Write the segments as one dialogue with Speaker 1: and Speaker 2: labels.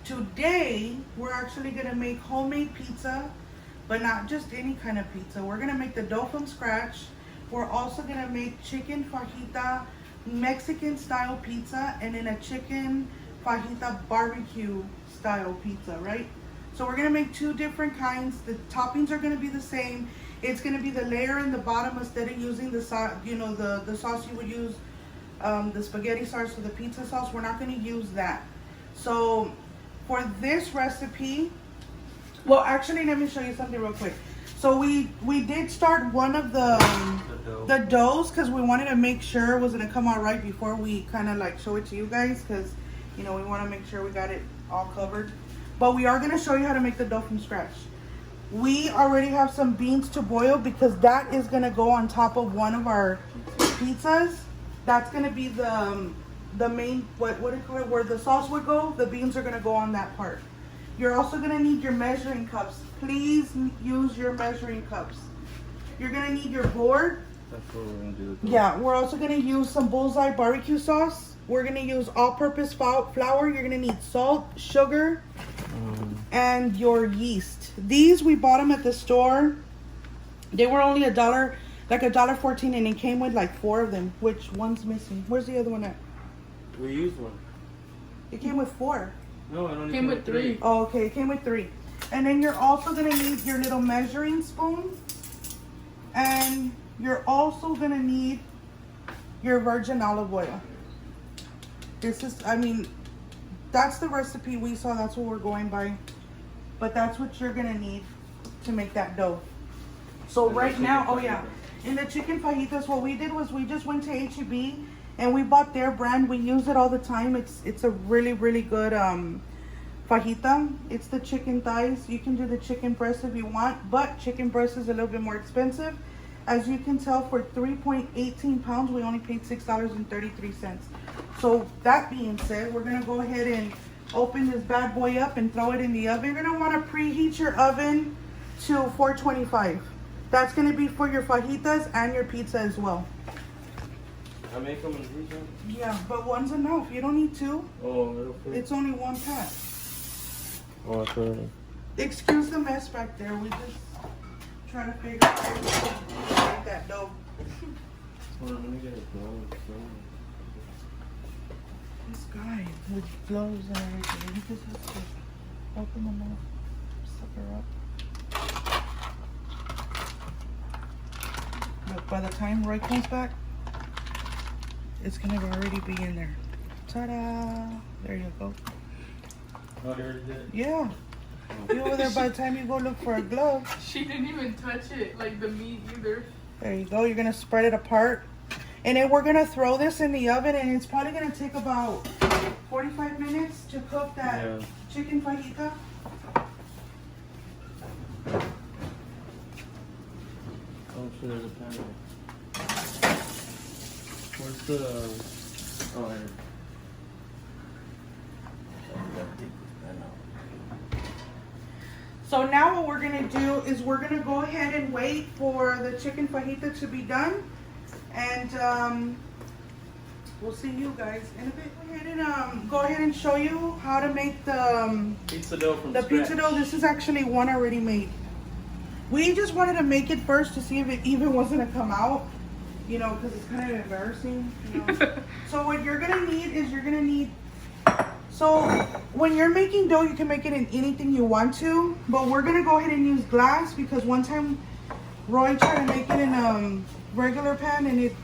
Speaker 1: Today, we're actually gonna make homemade pizza, but not just any kind of pizza. We're gonna make the dough from scratch. We're also gonna make chicken fajita, Mexican style pizza, and then a chicken fajita barbecue style pizza, right? So we're gonna make two different kinds. The toppings are gonna be the same. It's gonna be the layer in the bottom instead of using the sauce, you know, the sauce you would use, the spaghetti sauce or the pizza sauce. We're not gonna use that. So for this recipe, well, actually, let me show you something real quick. So we did start one of the doughs because we wanted to make sure it was gonna come out right before we kind of like show it to you guys, because you know we want to make sure we got it all covered. But we are gonna show you how to make the dough from scratch. We already have some beans to boil because that is gonna go on top of one of our pizzas. That's gonna be the main, what do you call it, where the sauce would go. The beans are gonna go on that part. You're also gonna need your measuring cups. Please use your measuring cups. You're gonna need your board.
Speaker 2: That's what we're gonna do.
Speaker 1: Yeah, we're also gonna use some bullseye barbecue sauce. We're gonna use all-purpose flour. You're gonna need salt, sugar, and your yeast. These we bought them at the store. They were only $1, like $1.14, and it came with like 4 of them. Which one's missing? Where's the other one at?
Speaker 2: We used one.
Speaker 1: It came with 4.
Speaker 2: No, it only
Speaker 3: Came with 3.
Speaker 1: Oh, okay, it came with 3. And then you're also gonna need your little measuring spoon, and you're also gonna need your virgin olive oil. This is, I mean, that's the recipe we saw. That's what we're going by. But that's what you're gonna need to make that dough. So right now, oh yeah, in the chicken fajitas, what we did was we just went to H-E-B and we bought their brand. We use it all the time. It's a really, really good fajita. It's the chicken thighs. You can do the chicken breast if you want, but chicken breast is a little bit more expensive. As you can tell, for 3.18 pounds, we only paid $6.33. So that being said, we're gonna go ahead and open this bad boy up and throw it in the oven. You're gonna wanna preheat your oven to 425. That's gonna be for your fajitas and your pizza as well.
Speaker 2: I make them in pizza?
Speaker 1: Yeah, but one's enough. You don't need 2.
Speaker 2: Oh, it'll fit.
Speaker 1: It's only 1 pack.
Speaker 2: Oh, that's right.
Speaker 1: Excuse the mess back there. We just try to figure out how to make that dough.
Speaker 2: Hold on, let me get a glove.
Speaker 1: This guy with gloves and everything, he just has to open them up, suck her up. Look, by the time Roy comes back, it's gonna already be in there. Ta-da! There you go.
Speaker 2: Oh, you already did?
Speaker 1: Yeah. You over there by the time you go look for a glove.
Speaker 3: She didn't even touch it, like the meat either.
Speaker 1: There you go. You're gonna spread it apart. And then we're gonna throw this in the oven, and it's probably gonna take about 45 minutes to cook that chicken fajita.
Speaker 2: Oh, sure, there's a pan. Where's the... Oh, here.
Speaker 1: So now what we're gonna do is we're gonna go ahead and wait for the chicken fajita to be done, and we'll see you guys in a bit. Go ahead and show you how to make the
Speaker 2: Pizza dough from
Speaker 1: the
Speaker 2: scratch.
Speaker 1: pizza dough. This is actually one already made. We just wanted to make it first to see if it even was gonna come out, you know, because it's kind of embarrassing. You know? So what you're gonna need is so when you're making dough, you can make it in anything you want to, but we're gonna go ahead and use glass because one time Roy tried to make it in a regular pan and it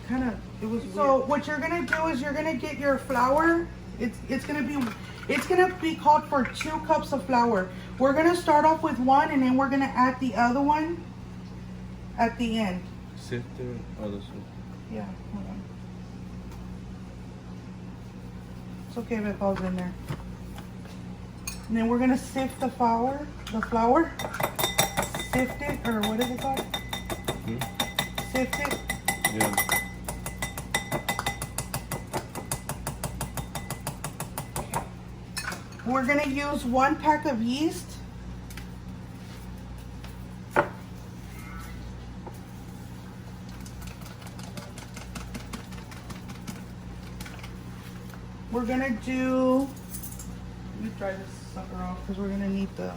Speaker 1: was weird. So what you're gonna do is you're gonna get your flour. It's gonna be called for 2 cups of flour. We're gonna start off with 1 and then we're gonna add the other one at the end.
Speaker 2: Sifter? Oh, this one.
Speaker 1: Yeah, hold on. It's okay if it falls in there. And then we're gonna sift the flour. Sift it, or what is it called? Sift it.
Speaker 2: Yeah.
Speaker 1: We're gonna use 1 pack of yeast. We're gonna do, let me try this. sucker off because we're gonna need the.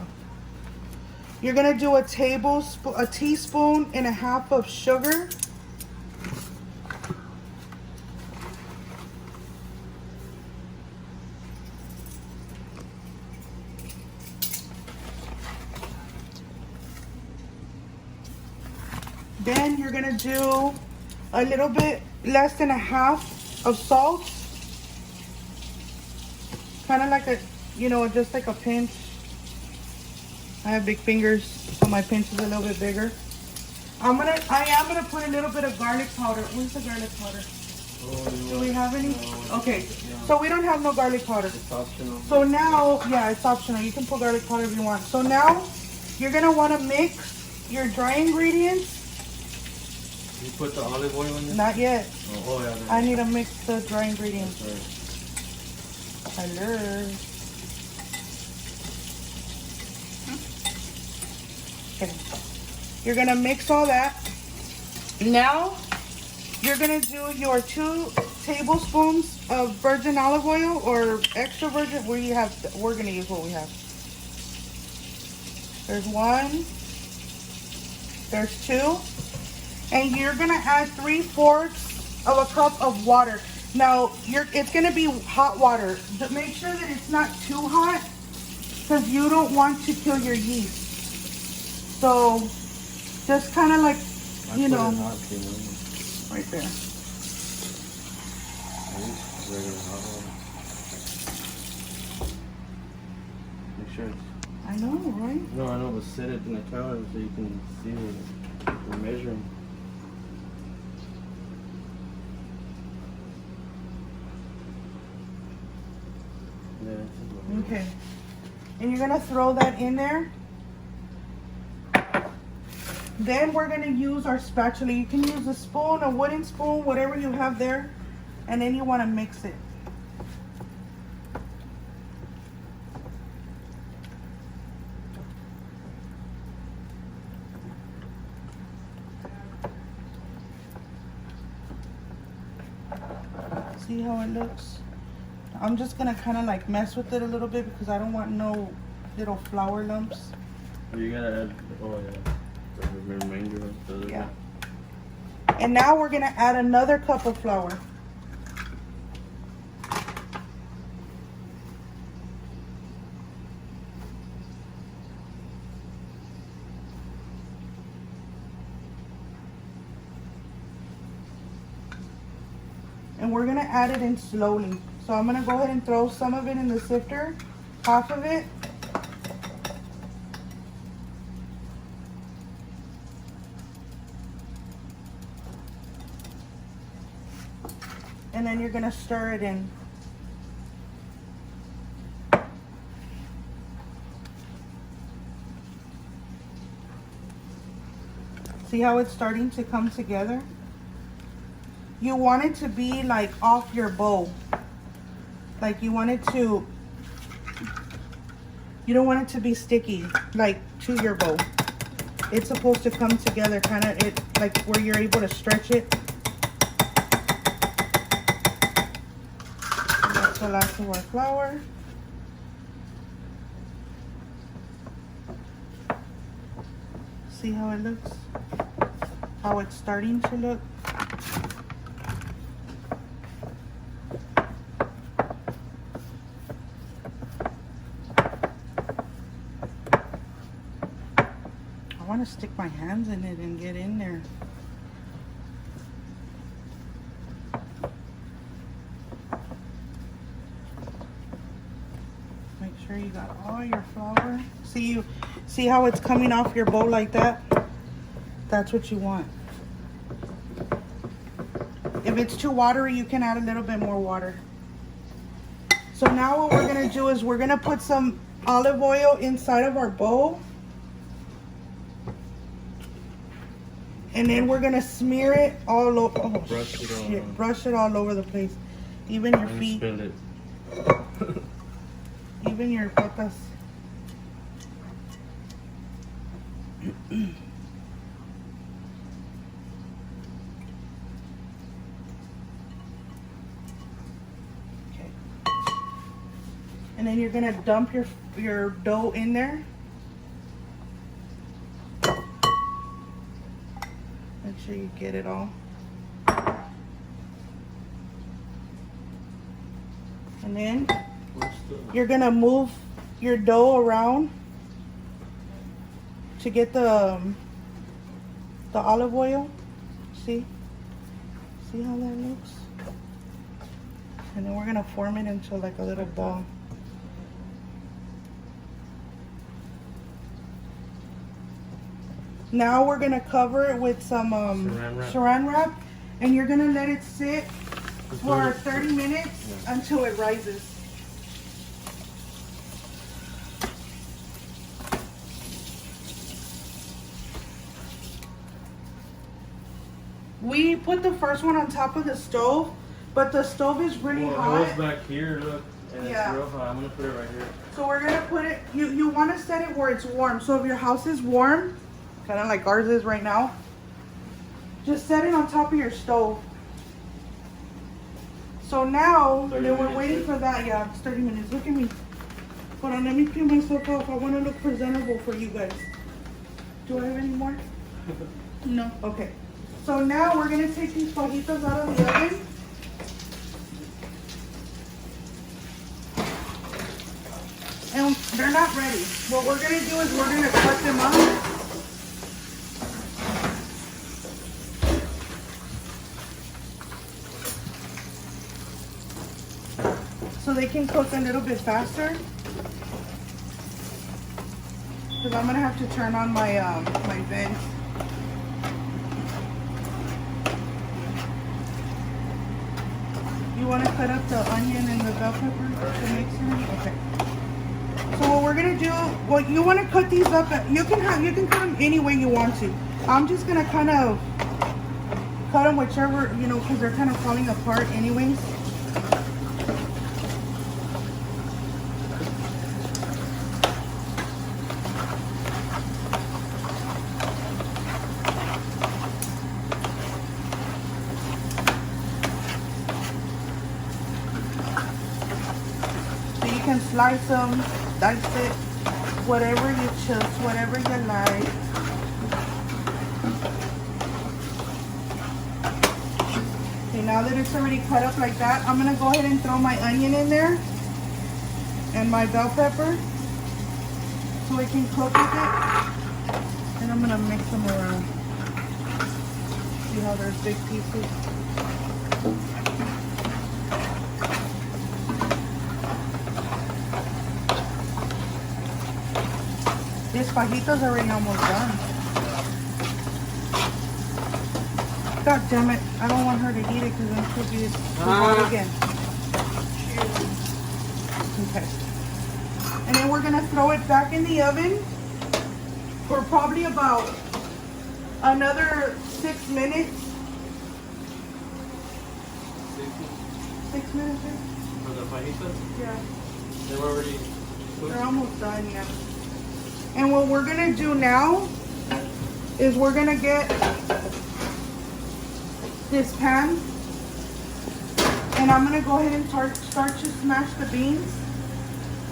Speaker 1: You're gonna do a teaspoon and a half of sugar. Then you're gonna do a little bit less than a half of salt. Kind of like a, you know, just like a pinch. I have big fingers, so my pinch is a little bit bigger. I am gonna put a little bit of garlic powder. Where's the garlic powder? Do we have any? Okay, so we don't have no garlic powder.
Speaker 2: It's optional.
Speaker 1: So now, yeah, it's optional. You can put garlic powder if you want. So now, you're gonna wanna mix your dry ingredients.
Speaker 2: You put the olive oil in there?
Speaker 1: Not yet.
Speaker 2: Oh, yeah.
Speaker 1: I need to mix the dry ingredients.
Speaker 2: Right.
Speaker 1: Hello. Okay. You're gonna mix all that. Now, you're gonna do your 2 tablespoons of virgin olive oil or extra virgin. We're gonna use what we have. There's 1. There's 2. And you're gonna add 3/4 of a cup of water. Now, it's gonna be hot water. But make sure that it's not too hot because you don't want to kill your yeast. So, just kind of like, you know, right there.
Speaker 2: Make sure it's...
Speaker 1: I know, right?
Speaker 2: No, I know, but set it in the counter so you can see what you're measuring. Yeah.
Speaker 1: Okay. And you're gonna throw that in there. Then we're gonna use our spatula. You can use a spoon, a wooden spoon, whatever you have there. And then you wanna mix it. See how it looks? I'm just gonna kind of like mess with it a little bit because I don't want no little flour lumps.
Speaker 2: You gotta add, oh yeah, the remainder of the other.
Speaker 1: Yeah. And now we're gonna add another cup of flour. And we're gonna add it in slowly. So I'm gonna go ahead and throw some of it in the sifter, half of it. And then you're gonna stir it in. See how it's starting to come together? You want it to be like off your bowl. Like you want it to, you don't want it to be sticky, like to your bowl. It's supposed to come together kind of, it like where you're able to stretch it. That's the last of our flour. See how it looks? How it's starting to look? I want to stick my hands in it and get in there. Make sure you got all your flour. See how it's coming off your bowl like that? That's what you want. If it's too watery, you can add a little bit more water. So now what we're gonna do is we're gonna put some olive oil inside of our bowl. And then we're gonna smear it all over. Oh,
Speaker 2: Brush it all
Speaker 1: shit.
Speaker 2: over.
Speaker 1: Brush it all over the place. Even your feet.
Speaker 2: Spill it.
Speaker 1: Even your patas. Okay. And then you're gonna dump your dough in there. Make sure you get it all. And then you're gonna move your dough around to get the olive oil. See how that looks? And then we're gonna form it into like a little ball. Now we're gonna cover it with some saran wrap, and you're gonna let it sit for 30 minutes until it rises. We put the first one on top of the stove, but the stove is really hot.
Speaker 2: It was back here, look, and it's real hot. I'm gonna put it right here.
Speaker 1: So we're gonna put it, you wanna set it where it's warm. So if your house is warm, kind of like ours is right now, just set it on top of your stove. So now, and then we're waiting for that. Yeah, it's 30 minutes. Look at me. Hold on, let me peel myself off. I want to look presentable for you guys. Do I have any more? No. Okay. So now we're going to take these fajitas out of the oven. And they're not ready. What we're going to do is we're going to cut them up. So they can cook a little bit faster. Because I'm gonna have to turn on my my vents. You want to cut up the onion and the bell pepper to mix it? Okay. So what we're gonna do, well, you want to cut these up. You can cut them any way you want to. I'm just gonna kind of cut them whichever, because they're kind of falling apart anyways. Slice them, dice it, whatever you choose, whatever you like. Okay, now that it's already cut up like that, I'm gonna go ahead and throw my onion in there and my bell pepper so we can cook with it. And I'm gonna mix them around. See how there's big pieces? This fajita's already almost done. God damn it. I don't want her to eat it because then she'll be hot again. Okay. And then we're going to throw it back in the oven for probably about another 6 minutes. 6 minutes?
Speaker 2: For the fajitas?
Speaker 1: Yeah.
Speaker 2: They're already cooked?
Speaker 1: They're almost done, yeah. And what we're gonna do now is we're gonna get this pan, and I'm gonna go ahead and start to smash the beans.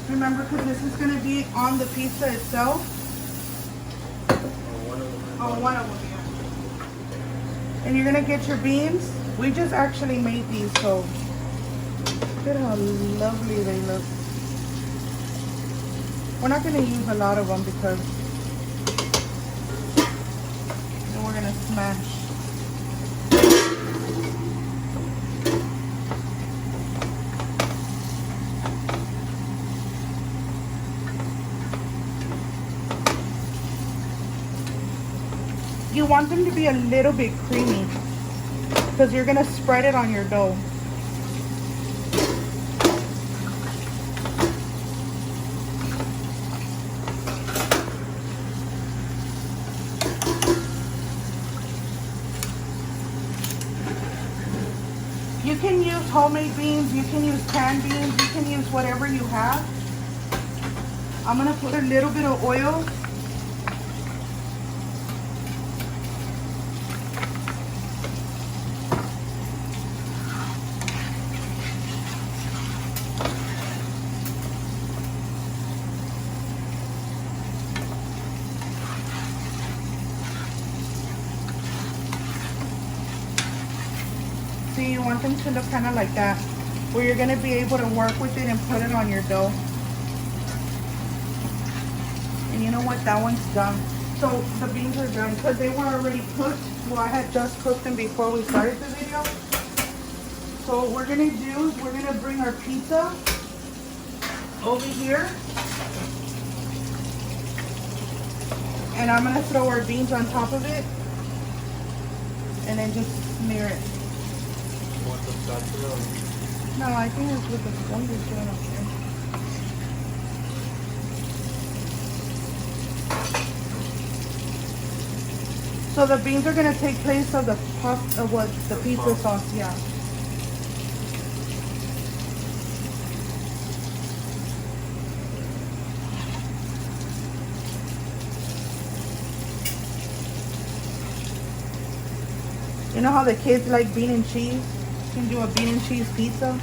Speaker 1: Remember, because this is gonna be on the pizza itself. On one of them, yeah. And you're gonna get your beans. We just actually made these, so look at how lovely they look. We're not going to use a lot of them because then we're going to smash. You want them to be a little bit creamy because you're going to spread it on your dough. You can use homemade beans, you can use canned beans, you can use whatever you have. I'm gonna put a little bit of oil. See, you want them to look kind of like that, where you're gonna be able to work with it and put it on your dough. And you know what? That one's done. So the beans are done because they were already cooked. Well, I had just cooked them before we started the video. So what we're gonna do is we're gonna bring our pizza over here. And I'm gonna throw our beans on top of it. And then just smear it.
Speaker 2: Want the spatula?
Speaker 1: No, I think it's with the sponge is doing okay. So the beans are gonna take place of the the pizza sauce, yeah. You know how the kids like bean and cheese? You can do a bean and cheese pizza.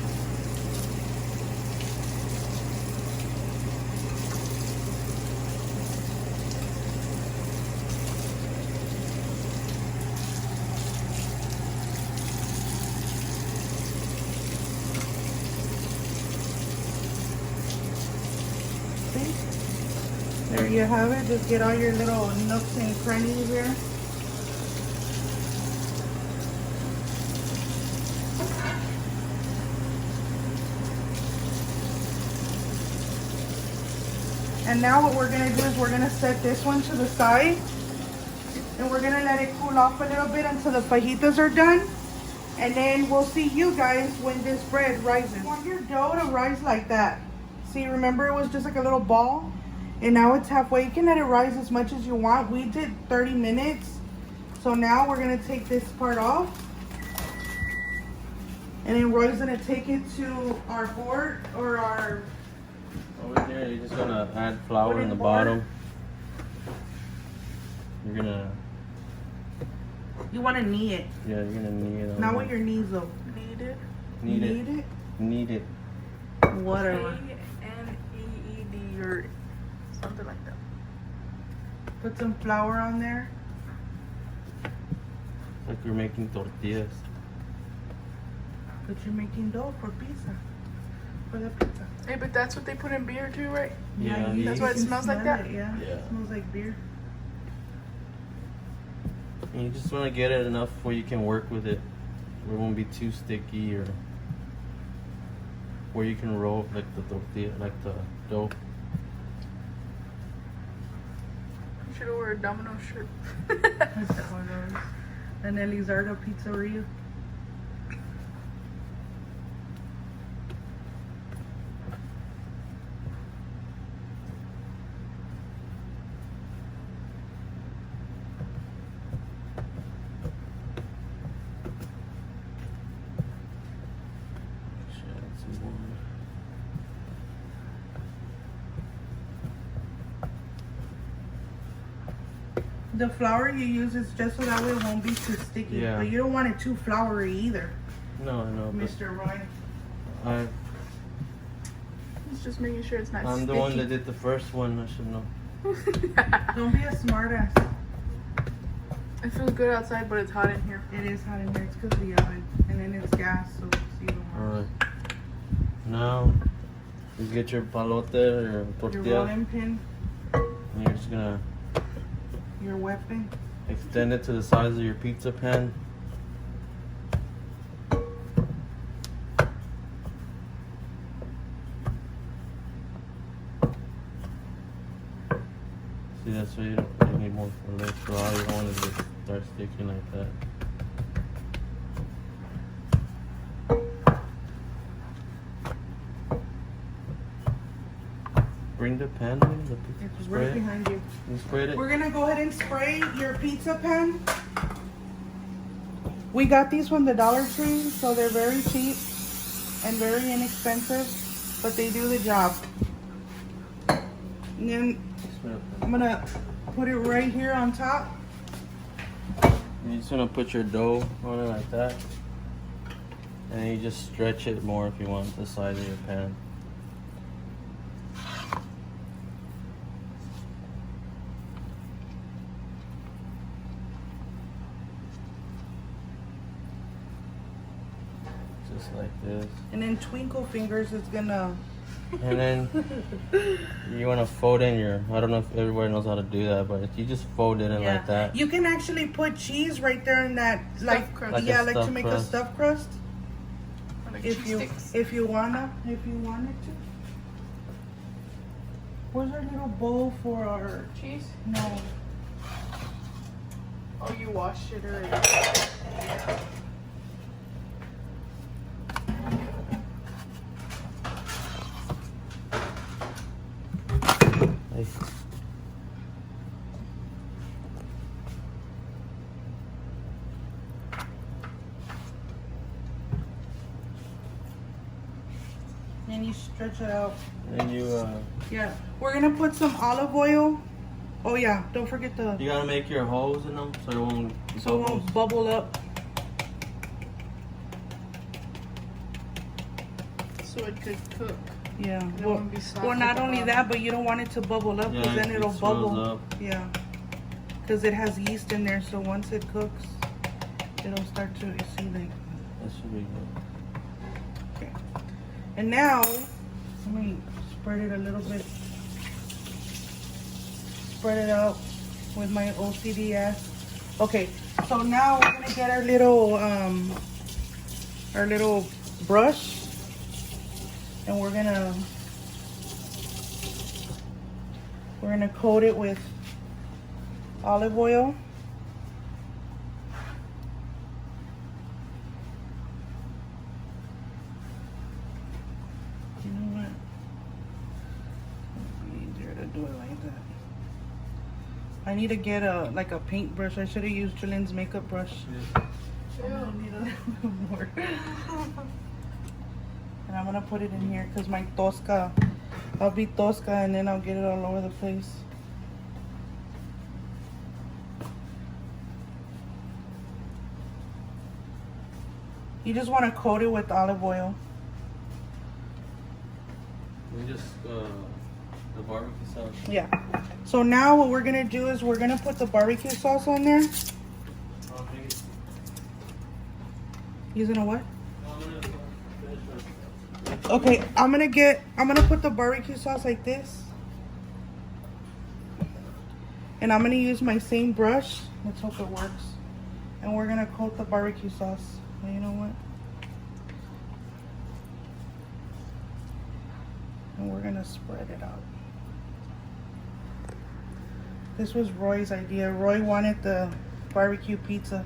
Speaker 1: See? There you have it. Just get all your little nooks and crannies here. And now what we're gonna do is we're gonna set this one to the side and we're gonna let it cool off a little bit until the fajitas are done. And then we'll see you guys when this bread rises. You want your dough to rise like that. See, remember it was just like a little ball? And now it's halfway. You can let it rise as much as you want. We did 30 minutes. So now we're gonna take this part off. And then Roy's gonna take it to our board or our...
Speaker 2: Over here, you're just gonna add flour in the bottom. You're gonna...
Speaker 1: You wanna knead it.
Speaker 2: Yeah, you're gonna knead it.
Speaker 1: Not with your knees though.
Speaker 3: Knead it.
Speaker 2: Knead it.
Speaker 1: Knead it?
Speaker 2: Knead it.
Speaker 1: Whatever.
Speaker 3: K-N-E-E-D or something like that.
Speaker 1: Put some flour on there.
Speaker 2: It's like you're making tortillas.
Speaker 1: But you're making dough for pizza. For the pizza.
Speaker 3: Hey, but that's what they put in beer too, right?
Speaker 2: Yeah,
Speaker 1: you
Speaker 3: that's why it
Speaker 1: can
Speaker 3: smells like
Speaker 1: smell
Speaker 3: that?
Speaker 1: it, yeah.
Speaker 2: Yeah.
Speaker 1: It smells like beer.
Speaker 2: And you just want to get it enough where you can work with it. Where it won't be too sticky or where you can roll like the tortilla, like the dough.
Speaker 3: You should wear a Domino shirt.
Speaker 1: An Elizardo Pizzeria. The flour you use is just so that way it won't be too sticky.
Speaker 2: Yeah.
Speaker 1: But you don't want it too floury either,
Speaker 2: No, I know.
Speaker 1: Mr. Roy.
Speaker 3: It's just making sure it's not
Speaker 2: I'm
Speaker 3: sticky.
Speaker 2: the one that did the first one. I should know.
Speaker 1: Don't be a smartass.
Speaker 3: It feels good outside, but it's hot in here.
Speaker 1: It is hot in here. It's because of the oven. And then it's gas, so it's even worse.
Speaker 2: Alright. Now, you get your palote or
Speaker 1: Your
Speaker 2: tortilla.
Speaker 1: rolling pin,
Speaker 2: And you're just gonna
Speaker 1: your weapon.
Speaker 2: extend it to the size of your pizza pan. See, that's why you need more for less raw. You don't want it to start sticking like that. Bring the pan in, the pizza
Speaker 1: It's
Speaker 2: spray
Speaker 1: right
Speaker 2: it.
Speaker 1: behind you.
Speaker 2: You sprayed it?
Speaker 1: We're gonna go ahead and spray your pizza pan. We got these from the Dollar Tree, so they're very cheap and very inexpensive, but they do the job. And then I'm gonna put it right here on top.
Speaker 2: You're just gonna put your dough on it like that. And then you just stretch it more if you want the size of your pan. just like this.
Speaker 1: And then Twinkle Fingers is gonna.
Speaker 2: And then you want to fold in your, I don't know if everybody knows how to do that, but if you just fold it in like that.
Speaker 1: You can actually put cheese right there in that, like,
Speaker 3: crust.
Speaker 2: Like
Speaker 1: yeah,
Speaker 2: a
Speaker 1: like to
Speaker 2: stuffed
Speaker 1: make
Speaker 2: crust.
Speaker 1: a stuffed crust.
Speaker 3: Or like
Speaker 1: If
Speaker 3: cheese
Speaker 1: you
Speaker 3: sticks.
Speaker 1: if you wanted to. Where's our little bowl for our
Speaker 3: Cheese?
Speaker 1: no?
Speaker 3: Oh, you washed it already.
Speaker 2: Like,
Speaker 1: And you stretch it out.
Speaker 2: and you
Speaker 1: Yeah, we're gonna put some olive oil. Oh yeah, don't forget the
Speaker 2: you gotta make your holes in them so it won't
Speaker 1: so it won't bubble up.
Speaker 3: So it could cook.
Speaker 1: Yeah.
Speaker 3: It
Speaker 1: Well,
Speaker 3: won't be soft
Speaker 1: well,
Speaker 3: at
Speaker 1: not
Speaker 3: the
Speaker 1: only
Speaker 3: bottom.
Speaker 1: that, but you don't want it to bubble up because then
Speaker 2: it
Speaker 1: it'll
Speaker 2: swells
Speaker 1: bubble.
Speaker 2: up.
Speaker 1: Yeah. Because it has yeast in there, so once it cooks, it'll start to see like.
Speaker 2: That should be good.
Speaker 1: Okay. And now, let me spread it a little bit. Spread it out with my OCD ass. Okay, so now we're gonna get our little brush, and we're gonna coat it with olive oil. You know what? It'd be easier to do it like that. I need to get a paintbrush. I should have used Julian's makeup brush. I'm gonna need a little more. And I'm gonna put it in here because my tosca, I'll be tosca and then I'll get it all over the place. You just want to coat it with olive oil.
Speaker 2: We just the barbecue sauce.
Speaker 1: Yeah. So now what we're gonna do is we're gonna put the barbecue sauce on there. Using a what? Okay, I'm gonna put the barbecue sauce like this. And I'm gonna use my same brush. Let's hope it works. And we're gonna coat the barbecue sauce. And you know what? And we're gonna spread it out. This was Roy's idea. Roy wanted the barbecue pizza.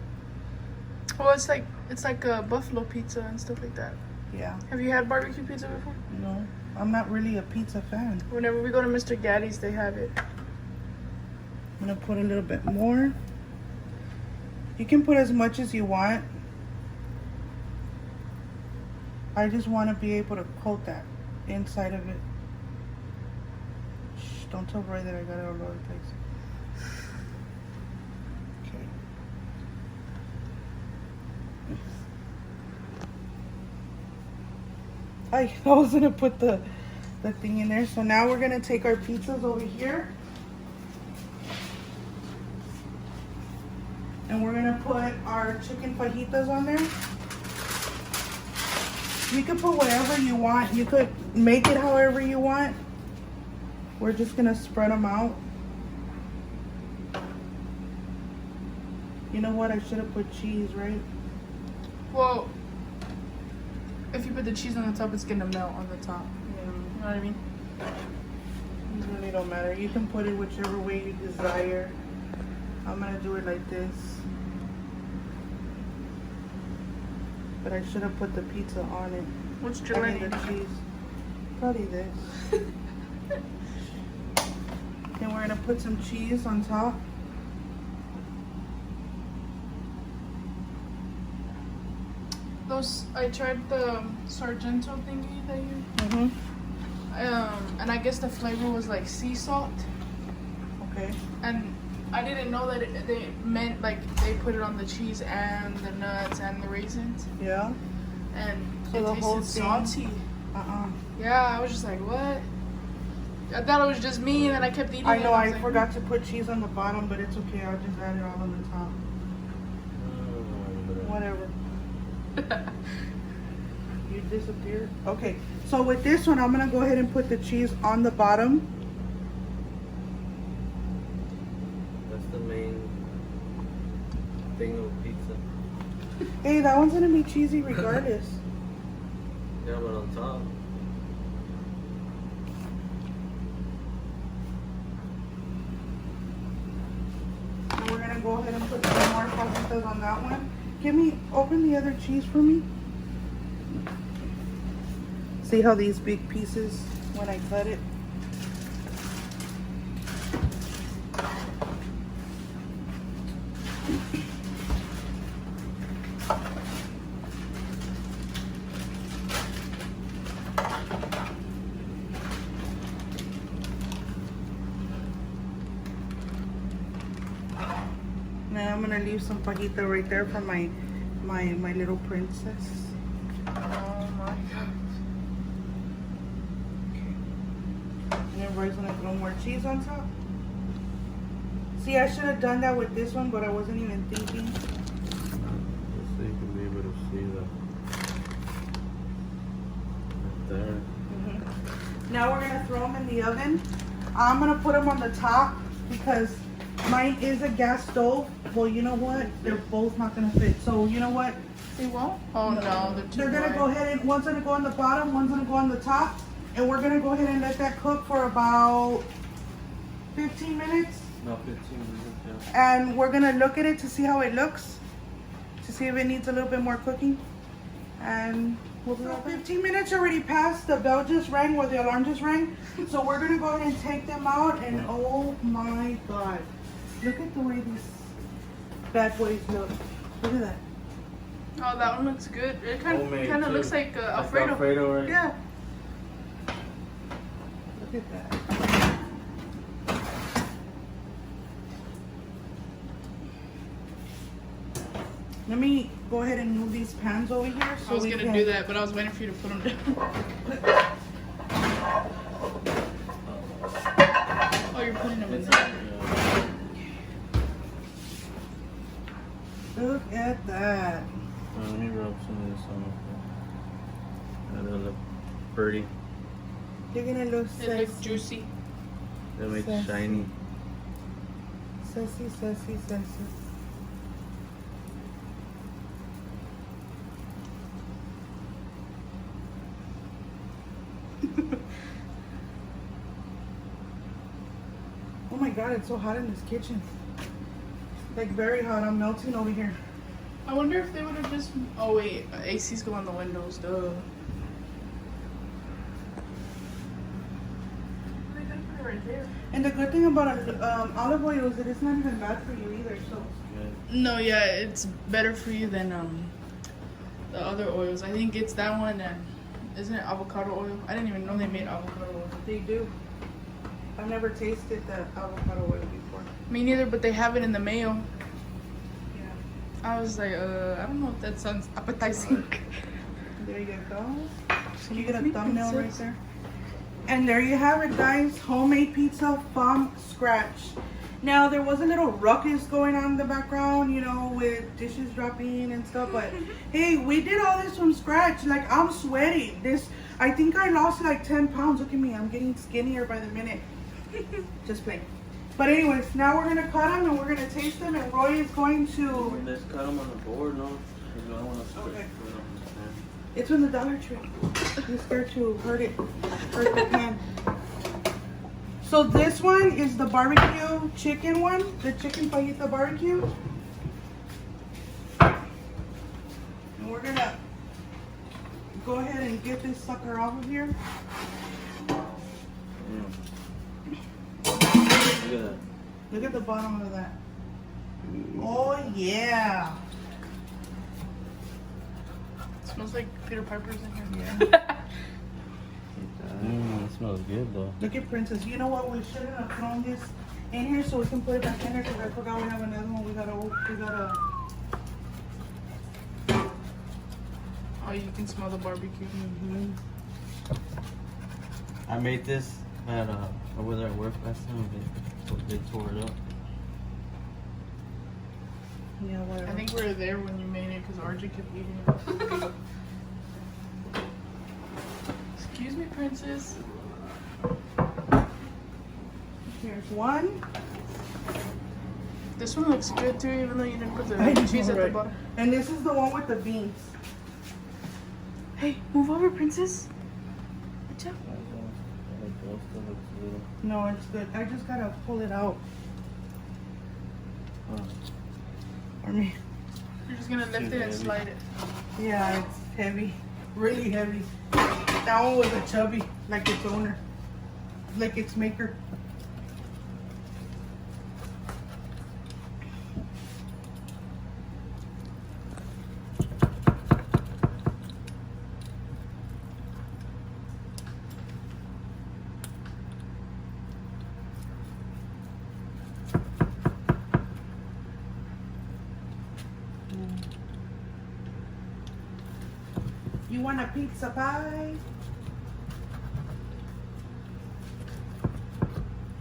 Speaker 3: Well, it's like a buffalo pizza and stuff like that.
Speaker 1: Yeah.
Speaker 3: Have you had barbecue pizza before?
Speaker 1: No, I'm not really a pizza fan.
Speaker 3: Whenever we go to Mr. Gaddy's, they have it.
Speaker 1: I'm gonna put a little bit more. You can put as much as you want. I just want to be able to coat that inside of it. Shh, don't tell Roy that I got it all over the place. Okay. I was gonna put the thing in there. So now we're gonna take our pizzas over here. And we're gonna put our chicken fajitas on there. You can put whatever you want. You could make it however you want. We're just gonna spread them out. You know what? I should have put cheese, right?
Speaker 3: Well, if you put the cheese on the top, it's gonna melt on the top.
Speaker 1: Yeah.
Speaker 3: You know what I mean?
Speaker 1: It really don't matter. You can put it whichever way you desire. I'm gonna do it like this. But I should have put the pizza on it.
Speaker 3: What's
Speaker 1: I mean
Speaker 3: Jelani?
Speaker 1: the cheese. Probably this. Then we're gonna put some cheese on top.
Speaker 3: I tried the Sargento thingy that you.
Speaker 1: Mm-hmm.
Speaker 3: And I guess the flavor was like sea salt.
Speaker 1: Okay.
Speaker 3: And I didn't know that they meant like they put it on the cheese and the nuts and the raisins.
Speaker 1: Yeah.
Speaker 3: And
Speaker 1: So
Speaker 3: it
Speaker 1: the whole
Speaker 3: tasted
Speaker 1: thing-
Speaker 3: salty.
Speaker 1: Uh-uh.
Speaker 3: Yeah, I was just like, what? I thought it was just me, and then I kept eating
Speaker 1: I
Speaker 3: it.
Speaker 1: know
Speaker 3: and
Speaker 1: I
Speaker 3: was like,
Speaker 1: forgot to put cheese on the bottom, but it's okay. I'll just add it all on the top. Whatever. you disappeared. Okay, so with this one, I'm gonna go ahead and put the cheese on the bottom.
Speaker 2: That's the main thing of pizza.
Speaker 1: Hey, that one's gonna be cheesy regardless.
Speaker 2: Yeah, but on top.
Speaker 1: And we're gonna go ahead and put some more fajitas on that one. Open the other cheese for me. See how these big pieces, when I cut it? Now I'm gonna leave some fajita right there for my little princess.
Speaker 3: Oh my god.
Speaker 1: And everybody's gonna throw more cheese on top. See, I should have done that with this one, but I wasn't even thinking.
Speaker 2: Just so you can be able to see that. Right there.
Speaker 1: Now we're gonna throw them in the oven. I'm gonna put them on the top because mine is a gas stove. Well, you know what? They're both not gonna fit. So you know what?
Speaker 3: They won't? Oh no, they're too
Speaker 1: They're gonna
Speaker 3: wide.
Speaker 1: go ahead and one's gonna go on the bottom, one's gonna go on the top, and we're gonna go ahead and let that cook for about 15 minutes.
Speaker 2: No, 15 minutes, yeah.
Speaker 1: And we're gonna look at it to see how it looks, to see if it needs a little bit more cooking. And we'll be right back. 15 minutes already passed. The bell just rang, or the alarm just rang. So we're gonna go ahead and take them out. And oh my god, look at the way these bad boys look. Look at that.
Speaker 3: Oh, that one looks good. It kind
Speaker 2: Homemade,
Speaker 3: of
Speaker 2: too.
Speaker 3: looks like
Speaker 2: Like
Speaker 3: Alfredo.
Speaker 2: Alfredo, right?
Speaker 1: Yeah. Look at that. Let me go ahead and move these pans over here. So
Speaker 3: I was
Speaker 1: we
Speaker 3: gonna
Speaker 1: can
Speaker 3: do that, but I was waiting for you to put them down. Oh, you're putting them in there.
Speaker 1: Look at that.
Speaker 2: Let me rub some of this on. That'll look pretty.
Speaker 1: They're gonna look
Speaker 3: It
Speaker 1: sassy.
Speaker 3: looks juicy.
Speaker 2: They'll make
Speaker 1: Sassy.
Speaker 2: shiny.
Speaker 1: Sassy, sassy, sassy. Oh my god, it's so hot in this kitchen. Like very hot. I'm melting over here.
Speaker 3: I wonder if they would have just. Oh wait, AC's go on the windows. Duh. They gotta put it right there.
Speaker 1: And the good thing about olive oil is that it's not even bad for you either. So
Speaker 3: No, yeah, it's better for you than the other oils. I think it's that one and isn't it avocado oil? I didn't even know they made avocado oil.
Speaker 1: they do. I've never tasted the avocado oil before.
Speaker 3: Me neither, but they have it in the mayo.
Speaker 1: Yeah.
Speaker 3: I was like, I don't know if that sounds appetizing.
Speaker 1: There you go. So you get a thumbnail right there. And there you have it, guys. Homemade pizza from scratch. Now, there was a little ruckus going on in the background, you know, with dishes dropping and stuff. But, hey, we did all this from scratch. Like, I'm sweating. I think I lost like 10 pounds. Look at me. I'm getting skinnier by the minute. Just playing. But anyways, now we're going to cut them and we're going to taste them. And Roy is going to...
Speaker 2: Let's cut them on the board, no? Because I don't want to
Speaker 1: Okay.
Speaker 2: put them on the stand.
Speaker 1: It's from the Dollar Tree. You're scared to hurt the pan. So this one is the barbecue chicken one, the chicken fajita barbecue. And we're gonna go ahead and get this sucker off of here.
Speaker 2: Look at that.
Speaker 1: Look at the bottom of that. Oh yeah.
Speaker 3: It smells like Peter Piper's in here.
Speaker 1: Yeah.
Speaker 2: It smells good though.
Speaker 1: Look at Princess. You know what? We shouldn't have thrown this in here so we can put it back in there because I forgot we have another one. We gotta.
Speaker 3: Oh, you can smell the barbecue.
Speaker 2: I made this at over there at work last time. They tore it up.
Speaker 1: Yeah, whatever.
Speaker 3: I think we were there when you made it because RJ kept eating it. Excuse me, princess.
Speaker 1: Here's one.
Speaker 3: This one looks good too, even though you didn't put the
Speaker 1: I know,
Speaker 3: cheese at the
Speaker 1: right?
Speaker 3: bottom.
Speaker 1: And this is the one with the beans.
Speaker 3: Hey, move over, princess. Watch out.
Speaker 1: No, it's good. I just gotta pull it out. For me.
Speaker 3: You're just gonna lift it and slide it.
Speaker 1: Yeah, it's heavy. Really heavy. That one was a chubby, like its owner. Like its maker. You want a pizza pie?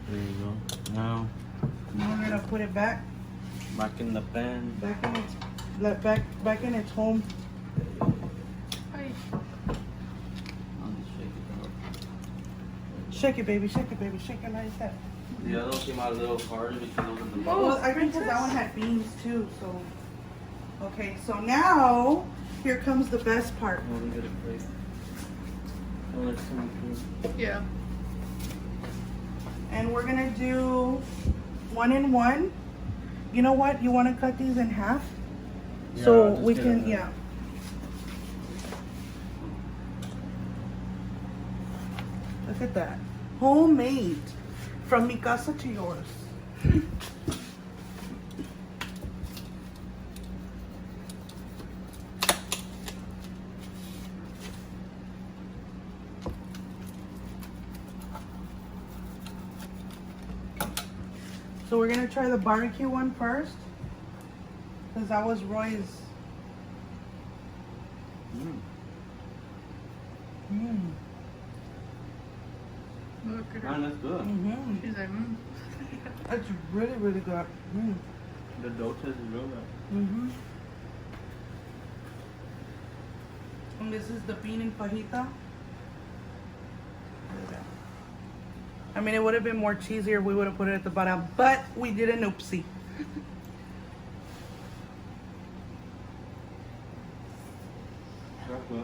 Speaker 2: There you go. Now,
Speaker 1: We're gonna put it back
Speaker 2: in the pan.
Speaker 1: back in its home.
Speaker 3: Hi.
Speaker 2: I'll just shake it out.
Speaker 1: Shake it, baby. Shake it, baby. Shake it like that.
Speaker 2: The other one came out a little harder because it was in the
Speaker 3: Oh,
Speaker 1: Well, I think 'cause that one had beans too. So, okay. So now here comes the best part.
Speaker 2: Oh, look at it, plate. Oh, there's some food.
Speaker 3: Yeah.
Speaker 1: And we're gonna do 1 and 1. You know what? You want to cut these in half,
Speaker 2: Yeah,
Speaker 1: so
Speaker 2: I'll just
Speaker 1: we
Speaker 2: get
Speaker 1: can.
Speaker 2: it.
Speaker 1: Yeah. Look at that, homemade, from mi casa to yours. So we're gonna try the barbecue one first, because that was Roy's.
Speaker 3: Look at her.
Speaker 2: Man, that's good.
Speaker 1: Mm-hmm.
Speaker 3: She's like,
Speaker 1: That's really, really good.
Speaker 2: The dough tastes real good.
Speaker 1: Mm-hmm. And this is the bean and fajita. I mean, it would have been more cheesy if we would have put it at the bottom, but we did an oopsie.
Speaker 2: That's good.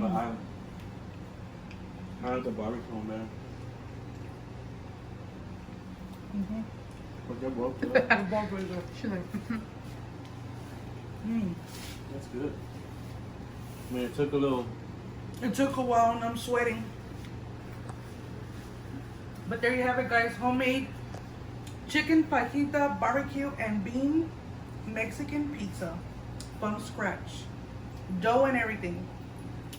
Speaker 2: But I like the barbecue one better.
Speaker 1: Mm-hmm.
Speaker 2: But they're both good.
Speaker 1: They're both really good.
Speaker 3: she's like,
Speaker 2: That's good. I mean, it took a little.
Speaker 1: It took a while and I'm sweating. But there you have it, guys. Homemade chicken fajita, barbecue, and bean Mexican pizza from scratch. Dough and everything.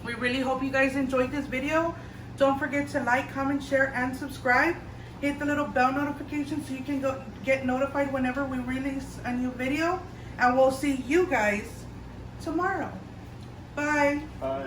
Speaker 1: We really hope you guys enjoyed this video. Don't forget to like, comment, share, and subscribe. Hit the little bell notification so you can get notified whenever we release a new video. And we'll see you guys tomorrow. Bye.
Speaker 2: Bye.